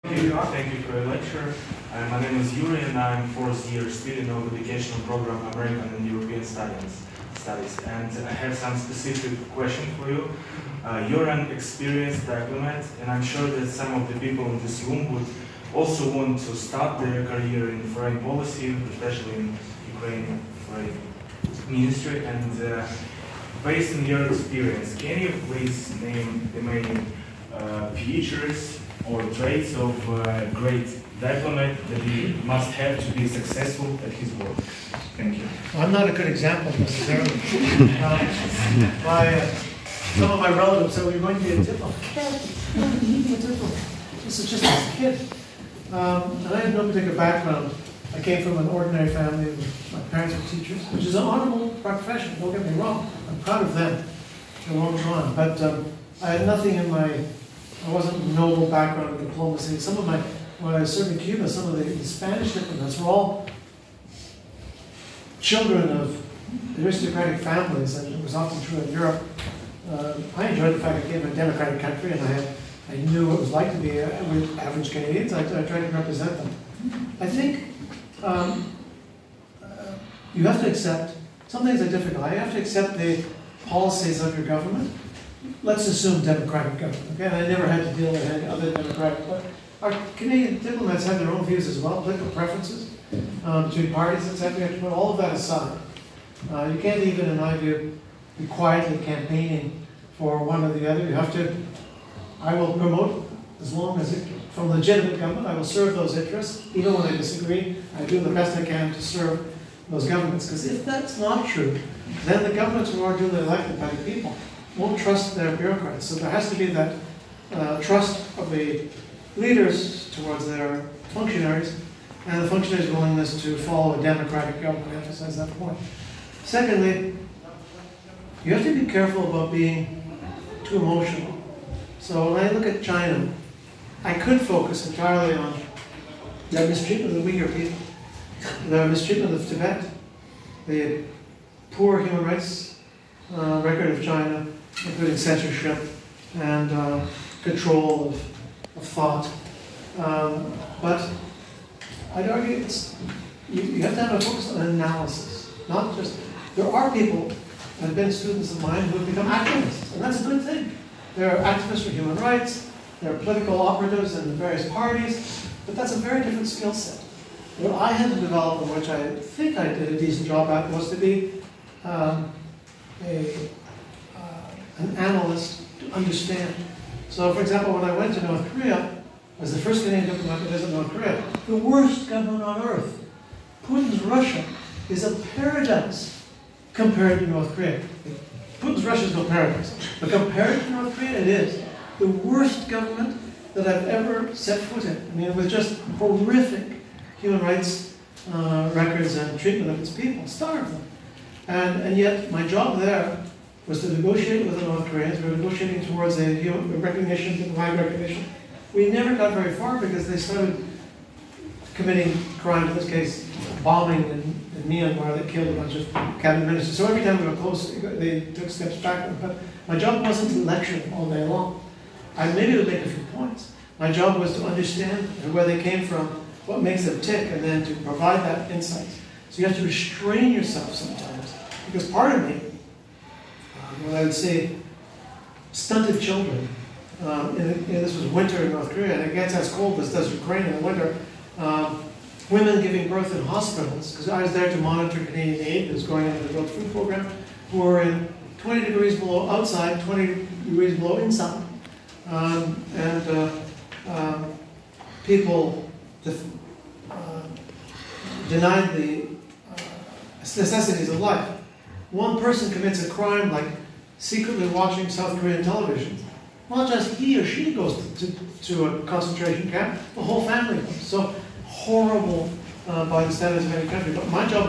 Thank you for your lecture. My name is Yuri and I'm fourth year student of the educational program American and European Studies. And I have some specific question for you. You're an experienced diplomat, and I'm sure that some of the people in this room would also want to start their career in foreign policy, especially in Ukrainian foreign ministry. And based on your experience, can you please name the main features or traits of a great diplomat that he must have to be successful at his work? Thank you. Well, I'm not a good example necessarily. Some of my relatives said, well, you're going to be a diplomat. This is just a kid. And I had no particular background. I came from an ordinary family. My parents were teachers, which is an honorable profession, don't get me wrong. I'm proud of them. They won't go on. But I had nothing in I wasn't noble background in diplomacy. Some of when I was serving Cuba, some of the Spanish diplomats were all children of aristocratic families, and it was often true in Europe. I enjoyed the fact I came from a democratic country, and I knew what it was like to be with average Canadians. I tried to represent them. I think you have to accept, some things are difficult. You have to accept the policies of your government. Let's assume democratic government, okay? And I never had to deal with any other democratic, but our Canadian diplomats have their own views as well, political preferences between parties, etc. You have to put all of that aside. You can't even, in my view, be quietly campaigning for one or the other. You have to, I will promote, as long as it, from legitimate government, I will serve those interests, even when I disagree. I do the best I can to serve those governments, because if that's not true, then the governments who are duly elected by the people won't trust their bureaucrats. So there has to be that trust of the leaders towards their functionaries, and the functionaries' willingness to follow a democratic government. I emphasize that point. Secondly, you have to be careful about being too emotional. So when I look at China, I could focus entirely on their mistreatment of the Uyghur people, their mistreatment of Tibet, the poor human rights record of China, including censorship and control of thought. But I'd argue you have to have a focus on analysis, not just, there are people that have been students of mine who have become activists, and that's a good thing. They're activists for human rights, they're political operatives in the various parties, but that's a very different skill set. What I had to develop, and which I think I did a decent job at, was to be an analyst to understand. So, for example, when I went to North Korea, I was the first Canadian diplomat to visit North Korea, the worst government on earth. Putin's Russia is a paradise compared to North Korea. Putin's Russia is no paradise, but compared to North Korea, it is the worst government that I've ever set foot in. I mean, with just horrific human rights records and treatment of its people, starved them. And yet, my job there was to negotiate with the North Koreans. We were negotiating towards a recognition, diplomatic recognition. We never got very far because they started committing crimes, in this case, bombing in Myanmar that killed a bunch of cabinet ministers. So every time we were close, they took steps backward. But my job wasn't to lecture them all day long. I maybe would make a few points. My job was to understand where they came from, what makes them tick, and then to provide that insight. So you have to restrain yourself sometimes. Because part of me, when I would see stunted children, this was winter in North Korea, and it gets as cold as does Ukraine in the winter, women giving birth in hospitals, because I was there to monitor Canadian aid that was going into the World Food Program, who were in 20 degrees below outside, 20 degrees below inside. People denied the necessities of life. One person commits a crime like secretly watching South Korean television. Not just he or she goes to a concentration camp, the whole family goes. So horrible by the standards of any country. But my job